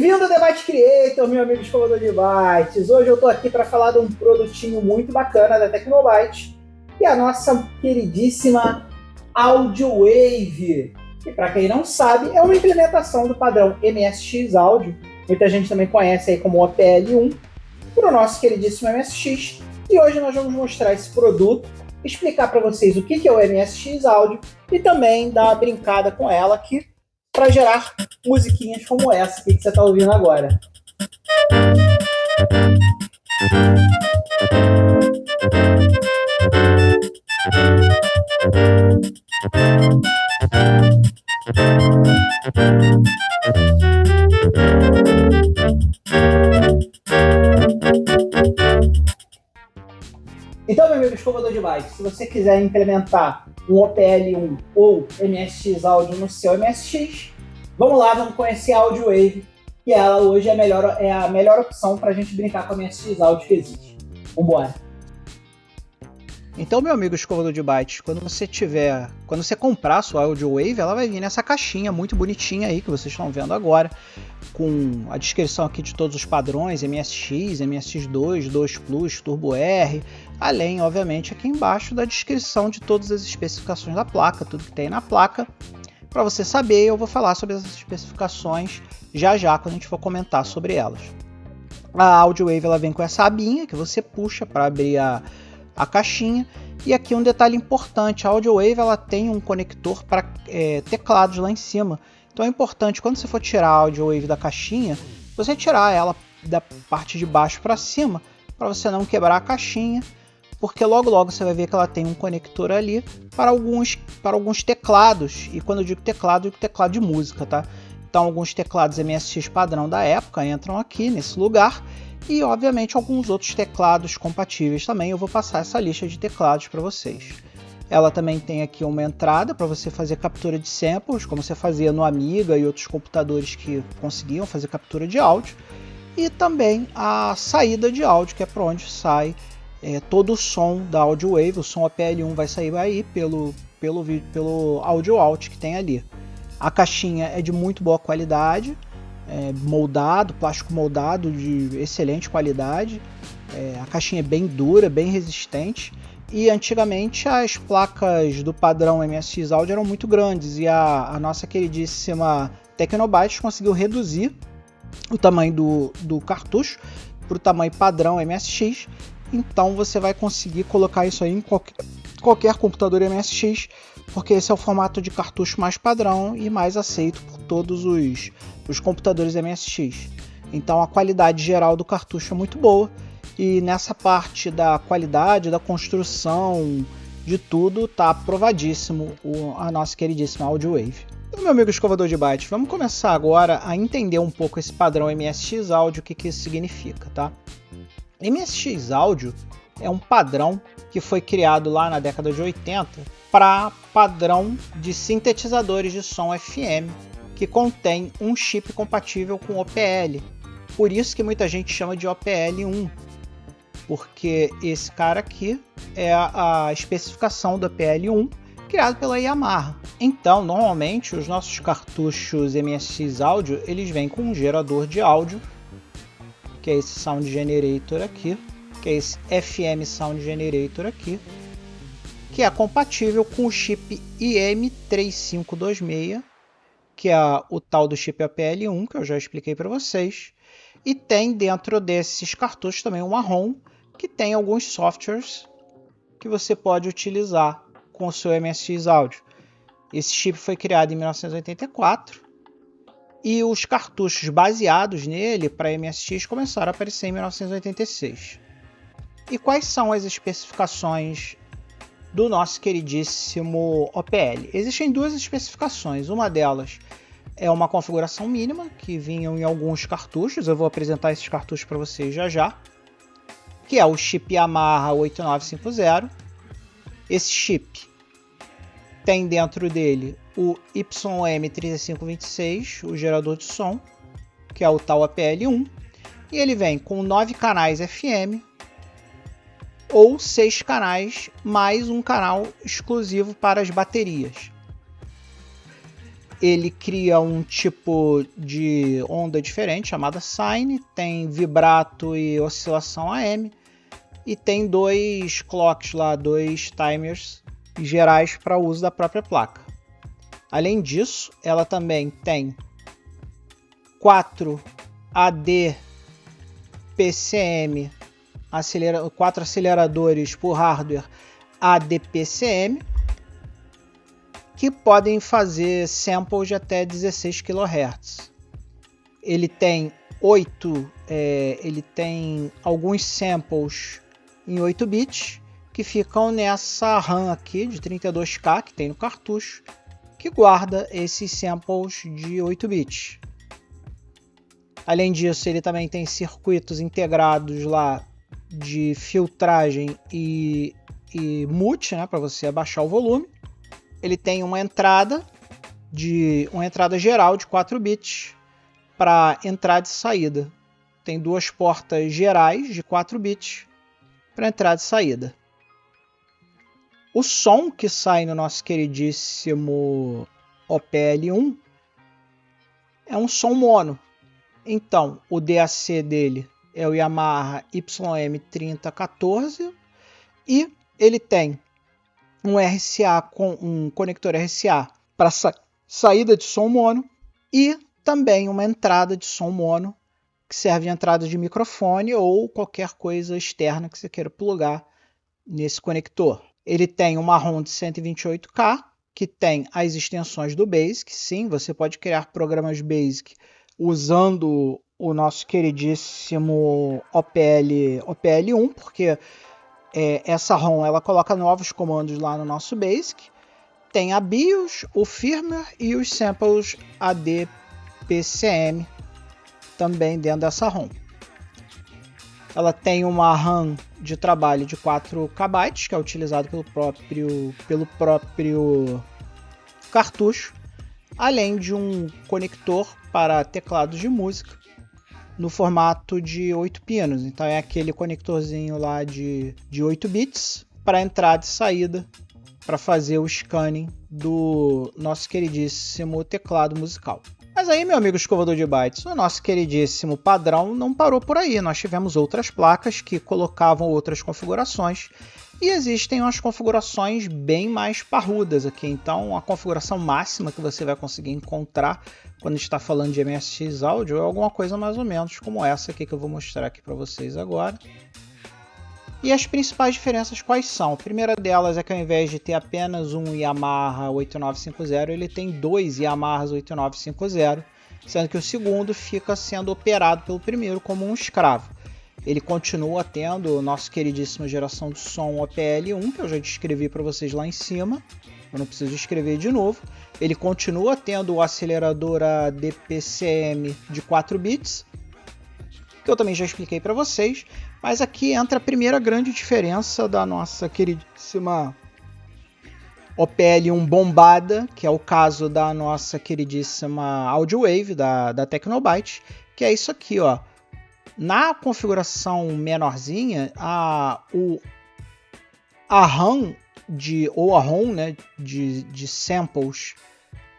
Bem-vindo ao Debate Creator, meu amigo escolador de bytes. Hoje eu estou aqui para falar de um produtinho muito bacana da Tecnobyte, que é a nossa queridíssima AudioWave, que, para quem não sabe, é uma implementação do padrão MSX Audio. Muita gente também conhece aí como OPL1, para o nosso queridíssimo MSX. E hoje nós vamos mostrar esse produto, explicar para vocês o que é o MSX Audio e também dar uma brincada com ela aqui para gerar musiquinhas como essa que você está ouvindo agora. Então, meu amigo escovador de bytes, se você quiser implementar um OPL1 ou MSX Audio no seu MSX, vamos lá, vamos conhecer a AudioWave, que ela hoje é a melhor opção para a gente brincar com a MSX Audio que existe. Vambora! Então, meu amigo escovador de bytes, quando você comprar a sua AudioWave, ela vai vir nessa caixinha muito bonitinha aí que vocês estão vendo agora, com a descrição aqui de todos os padrões, MSX, MSX2, 2 Plus, Turbo R, além, obviamente, aqui embaixo da descrição de todas as especificações da placa, tudo que tem na placa. Para você saber, eu vou falar sobre essas especificações já quando a gente for comentar sobre elas. A AudioWave ela vem com essa abinha que você puxa para abrir a caixinha. E aqui um detalhe importante, a AudioWave ela tem um conector para teclados lá em cima. Então é importante, quando você for tirar a AudioWave da caixinha, você tirar ela da parte de baixo para cima, para você não quebrar a caixinha, porque logo você vai ver que ela tem um conector ali para alguns teclados. E quando eu digo teclado de música, tá? Então alguns teclados MSX padrão da época entram aqui nesse lugar. E, obviamente, alguns outros teclados compatíveis também. Eu vou passar essa lista de teclados para vocês. Ela também tem aqui uma entrada para você fazer captura de samples, como você fazia no Amiga e outros computadores que conseguiam fazer captura de áudio. E também a saída de áudio, que é para onde sai todo o som da AudioWave. O som APL1 vai sair aí pelo audio out que tem ali. A caixinha é de muito boa qualidade. Plástico moldado de excelente qualidade. A caixinha é bem dura, bem resistente. E antigamente as placas do padrão MSX Audio eram muito grandes e a nossa queridíssima Tecnobyte conseguiu reduzir o tamanho do cartucho para o tamanho padrão MSX. Então você vai conseguir colocar isso aí em qualquer computador MSX, porque esse é o formato de cartucho mais padrão e mais aceito por todos os computadores MSX. Então a qualidade geral do cartucho é muito boa, e nessa parte da qualidade, da construção, de tudo, está aprovadíssimo a nossa queridíssima AudioWave. Então, meu amigo escovador de bytes, vamos começar agora a entender um pouco esse padrão MSX Audio, o que isso significa, tá? MSX Audio é um padrão que foi criado lá na década de 80 para padrão de sintetizadores de som FM que contém um chip compatível com OPL. Por isso que muita gente chama de OPL1, porque esse cara aqui é a especificação do OPL1 criado pela Yamaha. Então, normalmente, os nossos cartuchos MSX Audio, eles vêm com um gerador de áudio, que é esse Sound Generator aqui, que é esse FM Sound Generator aqui, que é compatível com o chip IM3526, que é o tal do chip APL1, que eu já expliquei para vocês. E tem dentro desses cartuchos também uma ROM, que tem alguns softwares que você pode utilizar com o seu MSX Audio. Esse chip foi criado em 1984 e os cartuchos baseados nele para MSX começaram a aparecer em 1986. E quais são as especificações do nosso queridíssimo OPL? Existem duas especificações. Uma delas é uma configuração mínima que vinham em alguns cartuchos. Eu vou apresentar esses cartuchos para vocês já, que é o chip Yamaha 8950. Esse chip tem dentro dele o YM3526, o gerador de som, que é o tal APL1, e ele vem com 9 canais FM ou 6 canais mais um canal exclusivo para as baterias. ele cria um tipo de onda diferente chamada sine, tem vibrato e oscilação AM e tem 2 clocks lá, 2 timers gerais para uso da própria placa. Além disso, ela também tem 4 AD-PCM, 4 aceleradores por hardware AD-PCM, que podem fazer samples de até 16 kHz. Ele tem alguns samples em 8 bits que ficam nessa RAM aqui de 32K que tem no cartucho, que guarda esses samples de 8 bits. Além disso, ele também tem circuitos integrados lá de filtragem e mute, né, para você abaixar o volume. Ele tem uma entrada geral de 4 bits para entrada e saída. Tem 2 portas gerais de 4 bits para entrada e saída. O som que sai no nosso queridíssimo OPL1 é um som mono. Então, o DAC dele é o Yamaha YM3014 e ele tem um RCA com um conector RCA para saída de som mono e também uma entrada de som mono que serve de entrada de microfone ou qualquer coisa externa que você queira plugar nesse conector. Ele tem uma ROM de 128K que tem as extensões do Basic. Sim, você pode criar programas Basic usando o nosso queridíssimo OPL1, porque essa ROM ela coloca novos comandos lá no nosso Basic. Tem a BIOS, o firmware e os samples AD-PCM também dentro dessa ROM. Ela tem uma RAM de trabalho de 4 KB, que é utilizado pelo próprio cartucho, além de um conector para teclados de música no formato de 8 pinos. Então é aquele conectorzinho lá de 8 bits para entrada e saída para fazer o scanning do nosso queridíssimo teclado musical. Mas aí, meu amigo escovador de bytes, o nosso queridíssimo padrão não parou por aí. Nós tivemos outras placas que colocavam outras configurações e existem umas configurações bem mais parrudas aqui. Então, a configuração máxima que você vai conseguir encontrar quando está falando de MSX áudio é alguma coisa mais ou menos como essa aqui que eu vou mostrar aqui para vocês agora. E as principais diferenças quais são? A primeira delas é que ao invés de ter apenas um Yamaha 8950, ele tem 2 Yamahas 8950, sendo que o segundo fica sendo operado pelo primeiro como um escravo. Ele continua tendo a nossa queridíssima geração de som OPL1, que eu já descrevi para vocês lá em cima, eu não preciso escrever de novo. Ele continua tendo o acelerador AD-PCM de 4 bits, que eu também já expliquei para vocês. Mas aqui entra a primeira grande diferença da nossa queridíssima OPL1 bombada, que é o caso da nossa queridíssima Audiowave da Tecnobyte, que é isso aqui, ó. Na configuração menorzinha, a RAM né, de samples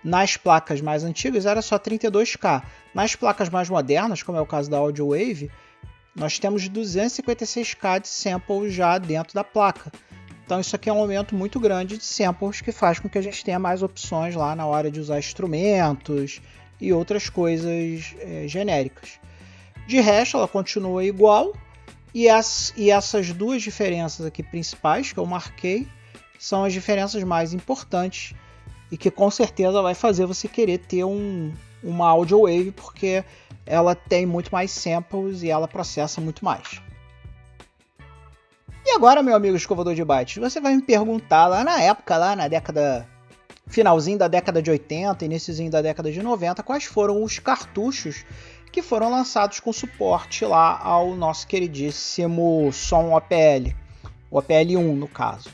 nas placas mais antigas era só 32K. Nas placas mais modernas, como é o caso da Audiowave, nós temos 256K de samples já dentro da placa. Então isso aqui é um aumento muito grande de samples que faz com que a gente tenha mais opções lá na hora de usar instrumentos e outras coisas genéricas. De resto, ela continua igual e essas duas diferenças aqui principais que eu marquei são as diferenças mais importantes e que com certeza vai fazer você querer ter uma Audiowave, porque ela tem muito mais samples e ela processa muito mais. E agora, meu amigo escovador de bytes, você vai me perguntar lá na época, lá na finalzinho da década de 80, iniciozinho da década de 90, quais foram os cartuchos que foram lançados com suporte lá ao nosso queridíssimo som OPL, o OPL1 no caso.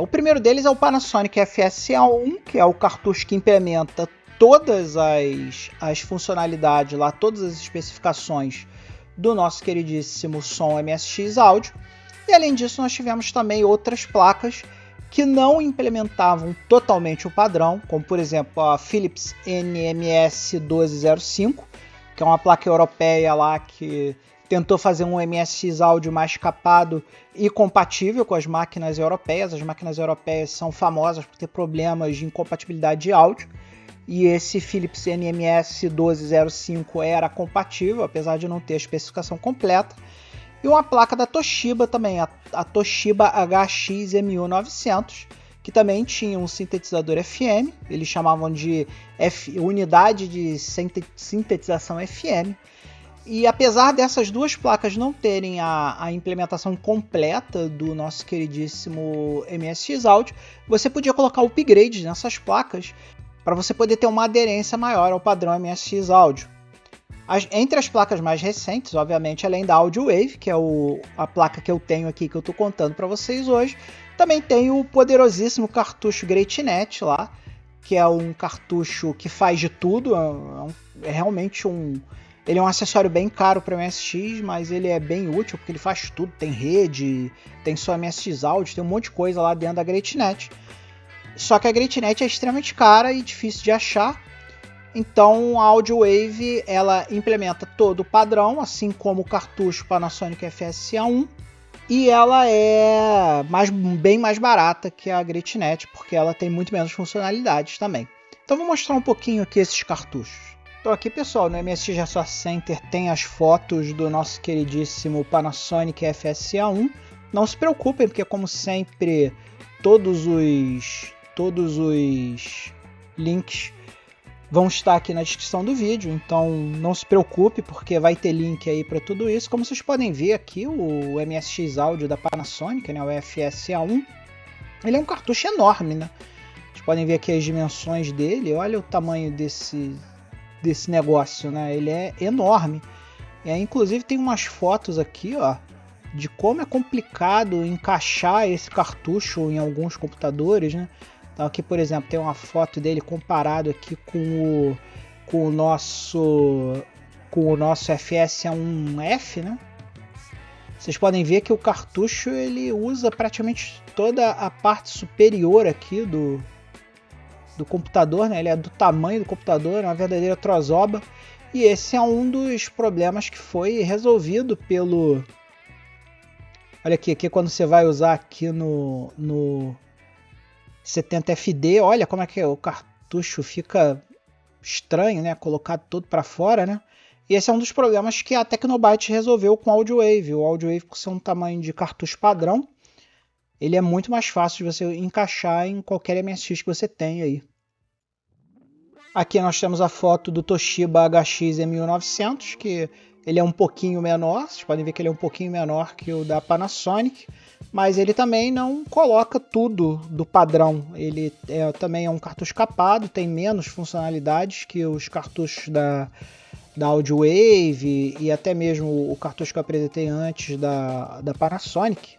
O primeiro deles é o Panasonic FSA1, que é o cartucho que implementa todas as funcionalidades lá, todas as especificações do nosso queridíssimo som MSX áudio. E além disso, nós tivemos também outras placas que não implementavam totalmente o padrão, como por exemplo a Philips NMS 1205, que é uma placa europeia lá que tentou fazer um MSX áudio mais capado e compatível com as máquinas europeias. As máquinas europeias são famosas por ter problemas de incompatibilidade de áudio, e esse Philips NMS 1205 era compatível, apesar de não ter a especificação completa. E uma placa da Toshiba também, a Toshiba HX-MU900, que também tinha um sintetizador FM, eles chamavam de unidade de sintetização FM. E apesar dessas duas placas não terem a implementação completa do nosso queridíssimo MSX Audio, você podia colocar upgrades nessas placas para você poder ter uma aderência maior ao padrão MSX Audio. Entre as placas mais recentes, obviamente, além da Audio Wave, que é a placa que eu tenho aqui, que eu estou contando para vocês hoje, também tem o poderosíssimo cartucho GreatNet lá, que é um cartucho que faz de tudo, é realmente ele é um acessório bem caro para o MSX, mas ele é bem útil porque ele faz tudo, tem rede, tem só MSX Audio, tem um monte de coisa lá dentro da GreatNet. Só que a GreatNet é extremamente cara e difícil de achar. Então a Audio Wave ela implementa todo o padrão, assim como o cartucho Panasonic FSCA1, e ela é bem mais barata que a GreatNet, porque ela tem muito menos funcionalidades também. Então vou mostrar um pouquinho aqui esses cartuchos. Então aqui, pessoal, no MSX Resource Center tem as fotos do nosso queridíssimo Panasonic FSCA1. Não se preocupem, porque como sempre todos os links vão estar aqui na descrição do vídeo, então não se preocupe, porque vai ter link aí para tudo isso. Como vocês podem ver aqui, o MSX Audio da Panasonic, né, o FSCA1, ele é um cartucho enorme, né? Vocês podem ver aqui as dimensões dele, olha o tamanho desse negócio, né? Ele é enorme. E aí, inclusive, tem umas fotos aqui, ó, de como é complicado encaixar esse cartucho em alguns computadores, né? Então aqui, por exemplo, tem uma foto dele comparado aqui com o nosso FSA1F, né? Vocês podem ver que o cartucho ele usa praticamente toda a parte superior aqui do computador, né? Ele é do tamanho do computador, é uma verdadeira trozoba. E esse é um dos problemas que foi resolvido pelo... Olha aqui quando você vai usar aqui no 70FD, olha como é que o cartucho fica estranho, né? Colocado todo para fora, né? E esse é um dos problemas que a Tecnobyte resolveu com o Audio Wave. O Audio Wave, por ser um tamanho de cartucho padrão, ele é muito mais fácil de você encaixar em qualquer MSX que você tenha aí. Aqui nós temos a foto do Toshiba HX-MU900, que ele é um pouquinho menor. Vocês podem ver que ele é um pouquinho menor que o da Panasonic, mas ele também não coloca tudo do padrão. Ele também é um cartucho capado, tem menos funcionalidades que os cartuchos da Audio Wave e até mesmo o cartucho que eu apresentei antes da Panasonic.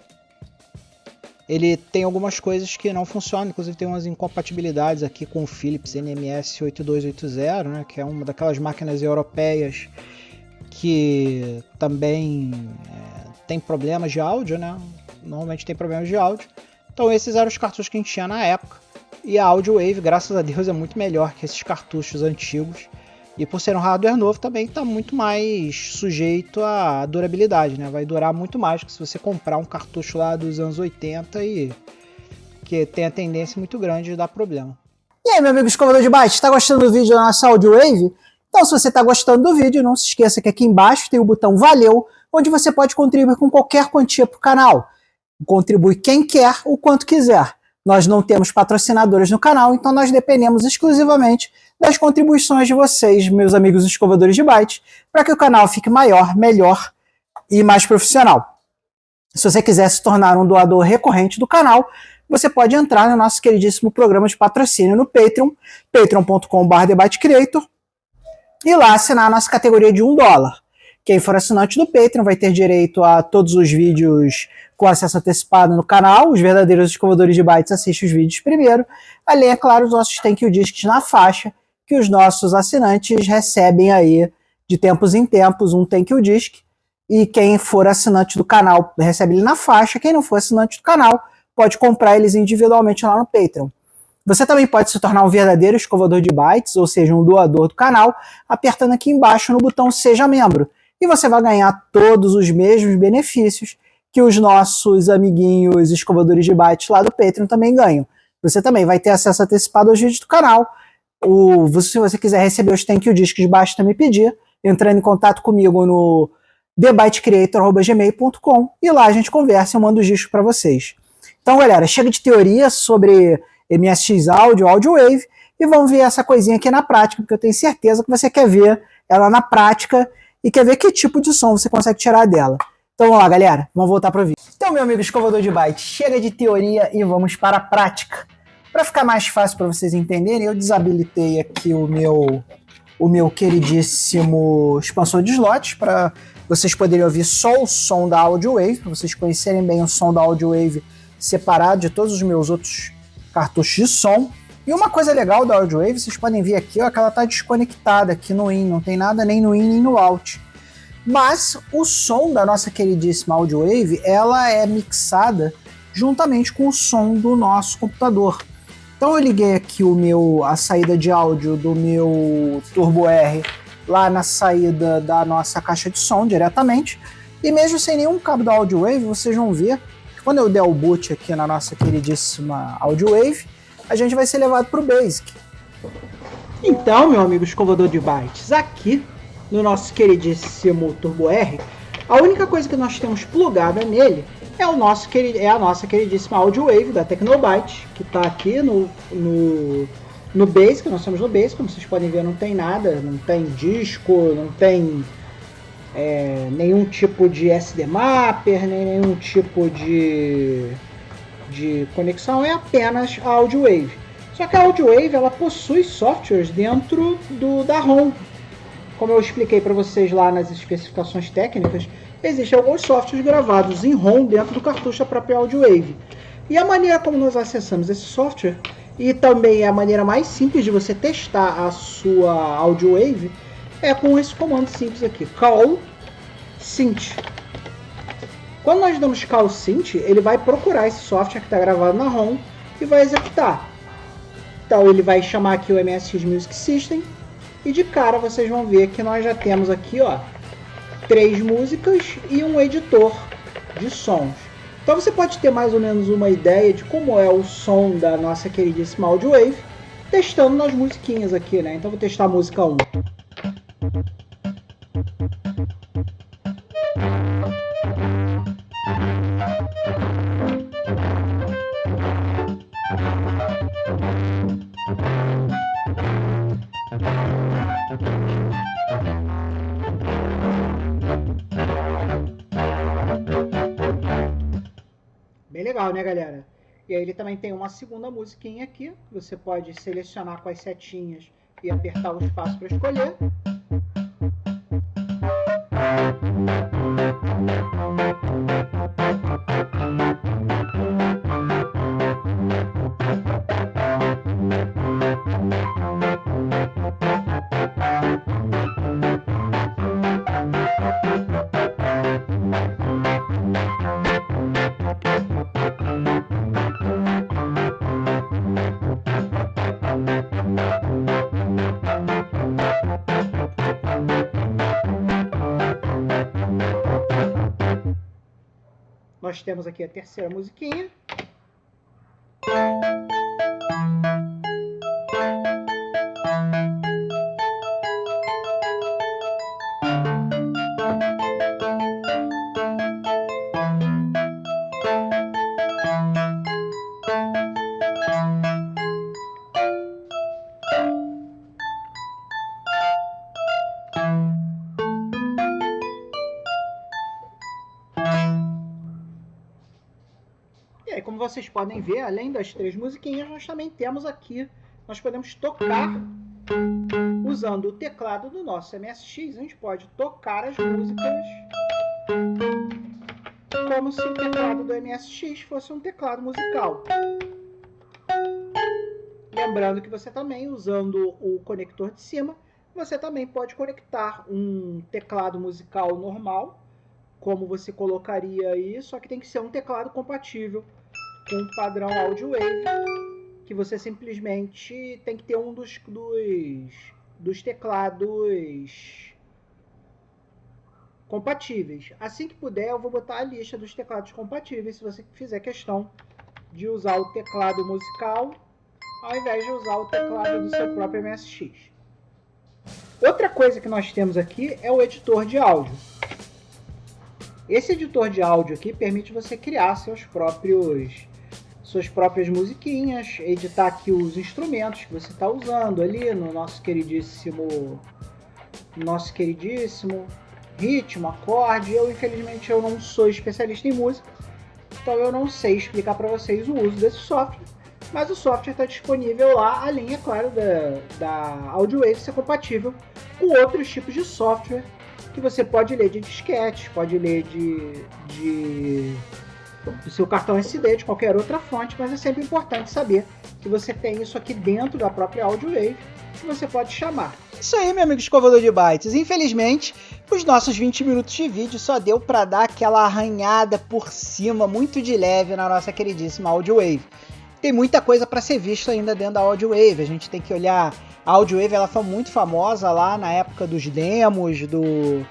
Ele tem algumas coisas que não funcionam, inclusive tem umas incompatibilidades aqui com o Philips NMS 8280, né, que é uma daquelas máquinas europeias que também tem problemas de áudio, né? Normalmente tem problemas de áudio. Então esses eram os cartuchos que a gente tinha na época. E a Audio Wave, graças a Deus, é muito melhor que esses cartuchos antigos. E por ser um hardware novo, também está muito mais sujeito à durabilidade, né? Vai durar muito mais que se você comprar um cartucho lá dos anos 80 e que tem a tendência muito grande de dar problema. E aí, meu amigo escovador de bytes, está gostando do vídeo da nossa Audio Wave? Então, se você está gostando do vídeo, não se esqueça que aqui embaixo tem o botão Valeu, onde você pode contribuir com qualquer quantia para o canal. Contribui quem quer, o quanto quiser. Nós não temos patrocinadores no canal, então nós dependemos exclusivamente das contribuições de vocês, meus amigos escovadores de bytes, para que o canal fique maior, melhor e mais profissional. Se você quiser se tornar um doador recorrente do canal, você pode entrar no nosso queridíssimo programa de patrocínio no Patreon, patreon.com/debatecreator, e lá assinar a nossa categoria de $1. Quem for assinante do Patreon vai ter direito a todos os vídeos com acesso antecipado no canal. Os verdadeiros escovadores de bytes assistem os vídeos primeiro. Além, é claro, os nossos Thank You Discs na faixa, que os nossos assinantes recebem aí de tempos em tempos um Thank You Disc. E quem for assinante do canal recebe ele na faixa. Quem não for assinante do canal pode comprar eles individualmente lá no Patreon. Você também pode se tornar um verdadeiro escovador de bytes, ou seja, um doador do canal, apertando aqui embaixo no botão Seja Membro. E você vai ganhar todos os mesmos benefícios que os nossos amiguinhos escovadores de bytes lá do Patreon também ganham. Você também vai ter acesso antecipado aos vídeos do canal. Se você quiser receber os thank you discs, basta me pedir, entrando em contato comigo no thebytecreator@gmail.com e lá a gente conversa e eu mando os discos para vocês. Então, galera, chega de teoria sobre MSX Audio, Audio Wave, e vamos ver essa coisinha aqui na prática, porque eu tenho certeza que você quer ver ela na prática e quer ver que tipo de som você consegue tirar dela. Então vamos lá, galera, vamos voltar para o vídeo. Então, meu amigo escovador de bytes, chega de teoria e vamos para a prática. Para ficar mais fácil para vocês entenderem, eu desabilitei aqui o meu queridíssimo expansor de slots para vocês poderem ouvir só o som da Audio Wave, para vocês conhecerem bem o som da Audio Wave separado de todos os meus outros cartuchos de som. E uma coisa legal da Audio Wave, vocês podem ver aqui, ó, que ela está desconectada aqui no in, não tem nada nem no in nem no out. Mas o som da nossa queridíssima Audio Wave, ela é mixada juntamente com o som do nosso computador. Então eu liguei aqui a saída de áudio do meu Turbo R lá na saída da nossa caixa de som diretamente, e mesmo sem nenhum cabo da Audio Wave, vocês vão ver que quando eu der o boot aqui na nossa queridíssima Audio Wave, a gente vai ser levado para o Basic. Então, meu amigo escovador de bytes, aqui no nosso queridíssimo Turbo R, a única coisa que nós temos plugada nele é a nossa queridíssima Audio Wave da Tecnobyte, que está aqui no Basic. Nós estamos no Basic, como vocês podem ver, não tem nada, não tem disco, não tem nenhum tipo de SD Mapper, nem nenhum tipo de conexão, é apenas a Audio Wave. Só que a Audio Wave ela possui softwares dentro da ROM. Como eu expliquei para vocês lá nas especificações técnicas, existem alguns softwares gravados em ROM dentro do cartucho da própria Audio Wave. E a maneira como nós acessamos esse software, e também a maneira mais simples de você testar a sua Audio Wave, é com esse comando simples aqui, call synth. Quando nós damos call synth, ele vai procurar esse software que está gravado na ROM e vai executar. Então ele vai chamar aqui o MSX Music System, e de cara vocês vão ver que nós já temos aqui, ó, 3 músicas e um editor de sons. Então você pode ter mais ou menos uma ideia de como é o som da nossa queridíssima Audio Wave testando nas musiquinhas aqui, né? Então vou testar a música 1. Bem legal, né, galera? E aí ele também tem uma segunda musiquinha aqui, que você pode selecionar com as setinhas e apertar o espaço para escolher. Nós temos aqui a terceira musiquinha. E aí, como vocês podem ver, além das 3 musiquinhas, nós também temos aqui, nós podemos tocar usando o teclado do nosso MSX. A gente pode tocar as músicas como se o teclado do MSX fosse um teclado musical. Lembrando que você também, usando o conector de cima, você também pode conectar um teclado musical normal, como você colocaria aí, só que tem que ser um teclado compatível com o padrão Audio Wave, que você simplesmente tem que ter um dos teclados compatíveis. Assim que puder, eu vou botar a lista dos teclados compatíveis, se você fizer questão de usar o teclado musical ao invés de usar o teclado do seu próprio MSX. Outra coisa que nós temos aqui é o editor de áudio. Esse editor de áudio aqui permite você criar suas próprias musiquinhas, editar aqui os instrumentos que você está usando ali no nosso queridíssimo ritmo, acorde. Infelizmente eu não sou especialista em música, então eu não sei explicar para vocês o uso desse software, mas o software está disponível lá, além, é claro, da Audio Wave ser compatível com outros tipos de software que você pode ler de disquete, pode ler do seu cartão SD, de qualquer outra fonte, mas é sempre importante saber que você tem isso aqui dentro da própria Audio Wave, que você pode chamar. Isso aí, meu amigo escovador de bytes. Infelizmente, os nossos 20 minutos de vídeo só deu para dar aquela arranhada por cima, muito de leve, na nossa queridíssima Audio Wave. Tem muita coisa para ser vista ainda dentro da Audio Wave. A gente tem que olhar. A Audio Wave, ela foi muito famosa lá na época dos demos, do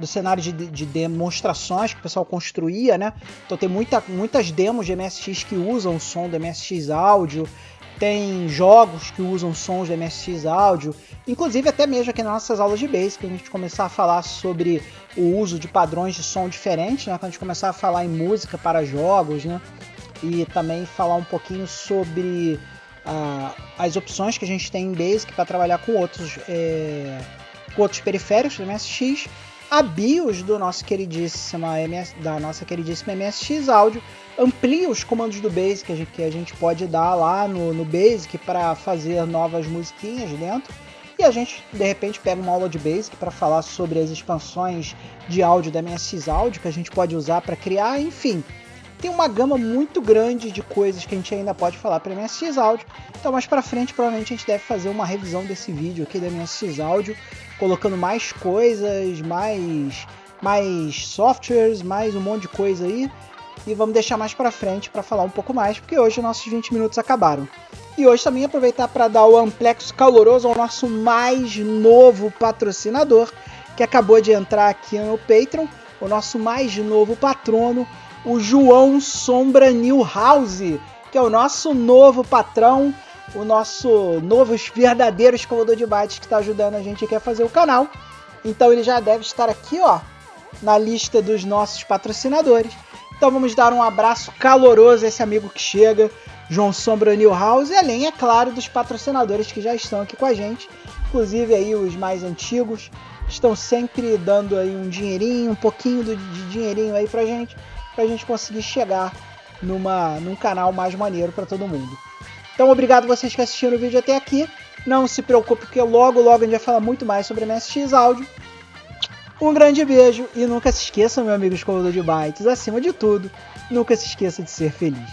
cenário de demonstrações que o pessoal construía, né? Então tem muitas demos de MSX que usam o som do MSX áudio. Tem jogos que usam sons do MSX áudio, inclusive até mesmo aqui nas nossas aulas de Basic, a gente começar a falar sobre o uso de padrões de som diferentes, né? Quando a gente começar a falar em música para jogos, né? E também falar um pouquinho sobre as opções que a gente tem em Basic para trabalhar com outros periféricos do MSX. A BIOS da nossa queridíssima MSX Audio amplia os comandos do Basic que a gente pode dar lá no Basic para fazer novas musiquinhas dentro. E a gente, de repente, pega uma aula de Basic para falar sobre as expansões de áudio da MSX Audio que a gente pode usar para criar. Enfim, tem uma gama muito grande de coisas que a gente ainda pode falar para MSX Audio. Então, mais para frente, provavelmente a gente deve fazer uma revisão desse vídeo aqui da MSX Audio, colocando mais coisas, mais softwares, mais um monte de coisa aí. E vamos deixar mais para frente para falar um pouco mais, porque hoje nossos 20 minutos acabaram. E hoje também aproveitar para dar o amplexo caloroso ao nosso mais novo patrocinador, que acabou de entrar aqui no Patreon, o nosso mais novo patrono, o João Sombra Newhouse, que é o nosso novo patrão, o nosso novo verdadeiro escovador de bytes que está ajudando a gente aqui a fazer o canal. Então ele já deve estar aqui, ó, na lista dos nossos patrocinadores. Então vamos dar um abraço caloroso a esse amigo que chega, João Sombra Newhouse, e além, é claro, dos patrocinadores que já estão aqui com a gente, inclusive aí os mais antigos, estão sempre dando aí um dinheirinho, um pouquinho de dinheirinho aí pra gente conseguir chegar num canal mais maneiro para todo mundo. Então obrigado vocês que assistiram o vídeo até aqui, não se preocupe porque logo a gente vai falar muito mais sobre MSX Audio. Um grande beijo e nunca se esqueça, meu amigo escovador de bytes, acima de tudo, nunca se esqueça de ser feliz.